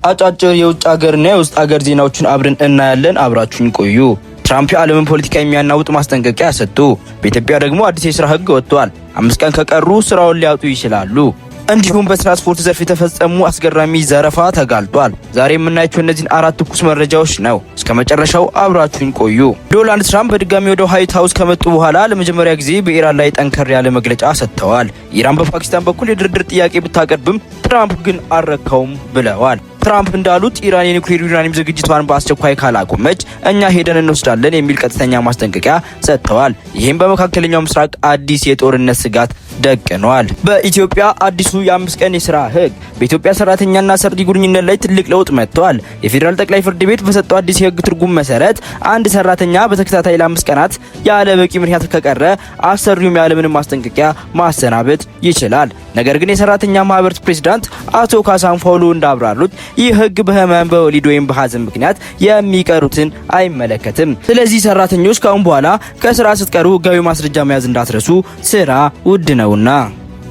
አጫጭር የውጭ ሀገርና የውስጥ ሀገር ዜናዎችን አብረን እናያለን። አብራችሁን ቆዩ። ትራምፕ የዓለምን ፖለቲካ የሚያናውጥ ማስጠንቀቂያ ሰጡ። በኢትዮጵያ ደግሞ አዲስ የሥራ ሕግ ወጥቷል። 5 ቀን ከቀሩ ስራውን ሊያጡ ይችላሉ። እንዲሁም በትራንስፖርት ዘርፍ የተፈጸሙ አስገራሚ ዘረፋ ተጋልጧል። ዛሬ የምናያቸው እነዚህን 4 ትኩስ መረጃዎች ነው። እስከ መጨረሻው አብራችሁን ቆዩ። ዶናልድ ትራምፕ በድጋሚ ወደ ዋይት ሃውስ ከመጡ በኋላ ለመጀመሪያ ጊዜ በኢራን ላይ ጠንከር ያለ መግለጫ ሰጥተዋል። ኢራን በፓኪስታን በኩል የድርድር ጥያቄ ብታቀርብም ትራምፕ ግን አልረካውም ብለዋል። ትራምፕ እንዳሉት ኢራን የኒውክሌር ዩራኒየም ዝግጅቷን በአስቸኳይ ካላቆመች እኛ ሄደን እንወስዳለን የሚል ቀጥተኛ ማስጠንቀቂያ ሰጥተዋል። ይህም በመካከለኛው ምስራቅ አዲስ የጦርነት ስጋት ደቅኗል። በኢትዮጵያ አዲሱ የ5 ቀን የሥራ ሕግ በኢትዮጵያ ሰራተኛና ሰሪ ግንኙነት ላይ ትልቅ ለውጥ መጥቷል። የፌዴራል ጠቅላይ ፍርድ ቤት በሰጠው አዲስ የሕግ ትርጉም መሰረት አንድ ሰራተኛ በተከታታይ ለ5 ቀናት ያለ በቂ ምክንያት ከቀረ አሰሪውም ያለምንም ማስጠንቀቂያ ማሰናበት ይችላል። ነገር ግን የሰራተኛ ማህበር ፕሬዝዳንት አቶ ካሳን ፋውሎ እንዳብራሩት ይህ ሕግ በህመም በወሊድ ወይም በሐዘን ምክንያት የሚቀሩትን አይመለከትም። ስለዚህ ሰራተኞች ካሁን በኋላ ከስራ ስትቀሩ ሕጋዊ ማስረጃ መያዝ እንዳትረሱ፣ ስራ ውድ ነውና።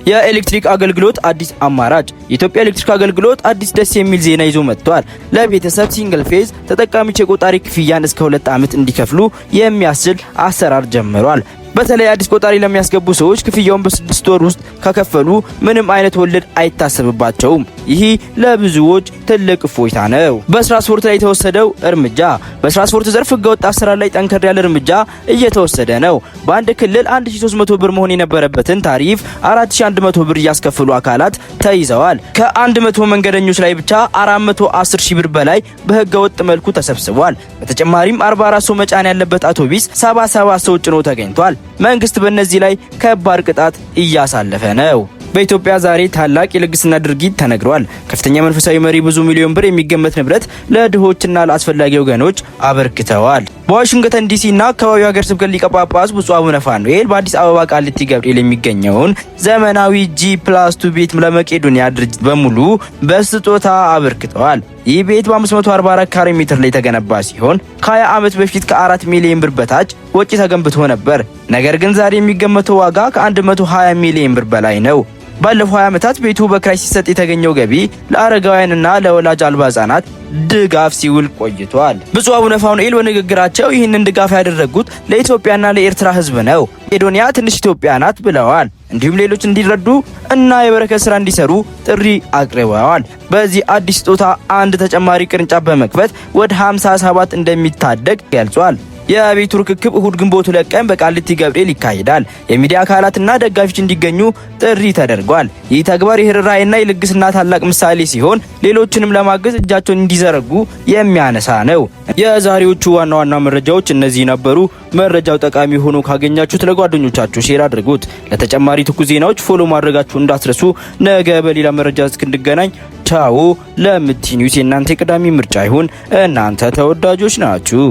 የኤሌክትሪክ አገልግሎት አዲስ አማራጭ። የኢትዮጵያ ኤሌክትሪክ አገልግሎት አዲስ ደስ የሚል ዜና ይዞ መጥቷል። ለቤተሰብ ሲንግል ፌዝ ተጠቃሚዎች የቆጣሪ ክፍያን እስከ 2 ዓመት እንዲከፍሉ የሚያስችል አሰራር ጀምሯል። በተለይ አዲስ ቆጣሪ ለሚያስገቡ ሰዎች ክፍያውን በ6 ወር ውስጥ ከከፈሉ ምንም አይነት ወለድ አይታሰብባቸውም። ይህ ለብዙዎች ትልቅ እፎይታ ነው። በትራንስፖርት ላይ የተወሰደው እርምጃ። በትራንስፖርት ዘርፍ ህገወጥ አሰራር ላይ ጠንከር ያለ እርምጃ እየተወሰደ ነው። በአንድ ክልል 1300 ብር መሆን የነበረበትን ታሪፍ 4100 ብር እያስከፈሉ አካላት ተይዘዋል። ከ100 መንገደኞች ላይ ብቻ 410 ሺህ ብር በላይ በህገወጥ መልኩ ተሰብስቧል። በተጨማሪም 44 ሰው መጫን ያለበት አውቶቡስ 77 ሰው ጭኖ ተገኝቷል። መንግስት በእነዚህ ላይ ከባድ ቅጣት እያሳለፈ ነው። በኢትዮጵያ ዛሬ ታላቅ የልግስና ድርጊት ተነግሯል። ከፍተኛ መንፈሳዊ መሪ ብዙ ሚሊዮን ብር የሚገመት ንብረት ለድሆችና ለአስፈላጊ ወገኖች አበርክተዋል። በዋሽንግተን ዲሲና አካባቢው ሀገረ ስብከት ሊቀ ጳጳስ ብፁዕ አቡነ ፋኑኤል በአዲስ አበባ ቃሊቲ ገብርኤል የሚገኘውን ዘመናዊ G+2 ቤት ለመቄዶንያ ድርጅት በሙሉ በስጦታ አበርክተዋል። ይህ ቤት በ544 ካሬ ሜትር ላይ የተገነባ ሲሆን ከ20 ዓመት በፊት ከ4 ሚሊዮን ብር በታች ወጪ ተገንብቶ ነበር። ነገር ግን ዛሬ የሚገመተው ዋጋ ከ120 ሚሊዮን ብር በላይ ነው። ባለፈው 20 ዓመታት ቤቱ በክራይ ሲሰጥ የተገኘው ገቢ ለአረጋውያንና ለወላጅ አልባ ህጻናት ድጋፍ ሲውል ቆይቷል። ብፁዕ አቡነ ፋኑኤል በንግግራቸው ይህንን ድጋፍ ያደረጉት ለኢትዮጵያና ለኤርትራ ህዝብ ነው። መቄዶንያ ትንሽ ኢትዮጵያ ናት ብለዋል። እንዲሁም ሌሎች እንዲረዱ እና የበረከት ስራ እንዲሰሩ ጥሪ አቅርበዋል። በዚህ አዲስ ስጦታ አንድ ተጨማሪ ቅርንጫፍ በመክፈት ወደ 57 እንደሚታደግ ገልጿል። የቤቱ ርክክብ እሁድ ግንቦት 2 ቀን በቃሊቲ ገብርኤል ይካሄዳል። የሚዲያ አካላትና ደጋፊዎች እንዲገኙ ጥሪ ተደርጓል። ይህ ተግባር የርህራሄና የልግስና ታላቅ ምሳሌ ሲሆን ሌሎችንም ለማገዝ እጃቸውን እንዲዘረጉ የሚያነሳ ነው። የዛሬዎቹ ዋና ዋና መረጃዎች እነዚህ ነበሩ። መረጃው ጠቃሚ ሆኖ ካገኛችሁት ለጓደኞቻችሁ ሼር አድርጉት። ለተጨማሪ ትኩስ ዜናዎች ፎሎ ማድረጋችሁ እንዳትረሱ። ነገ በሌላ መረጃ እስክንገናኝ ቻው። ለምቲ ኒውስ የእናንተ የቅዳሜ ምርጫ ይሁን። እናንተ ተወዳጆች ናችሁ።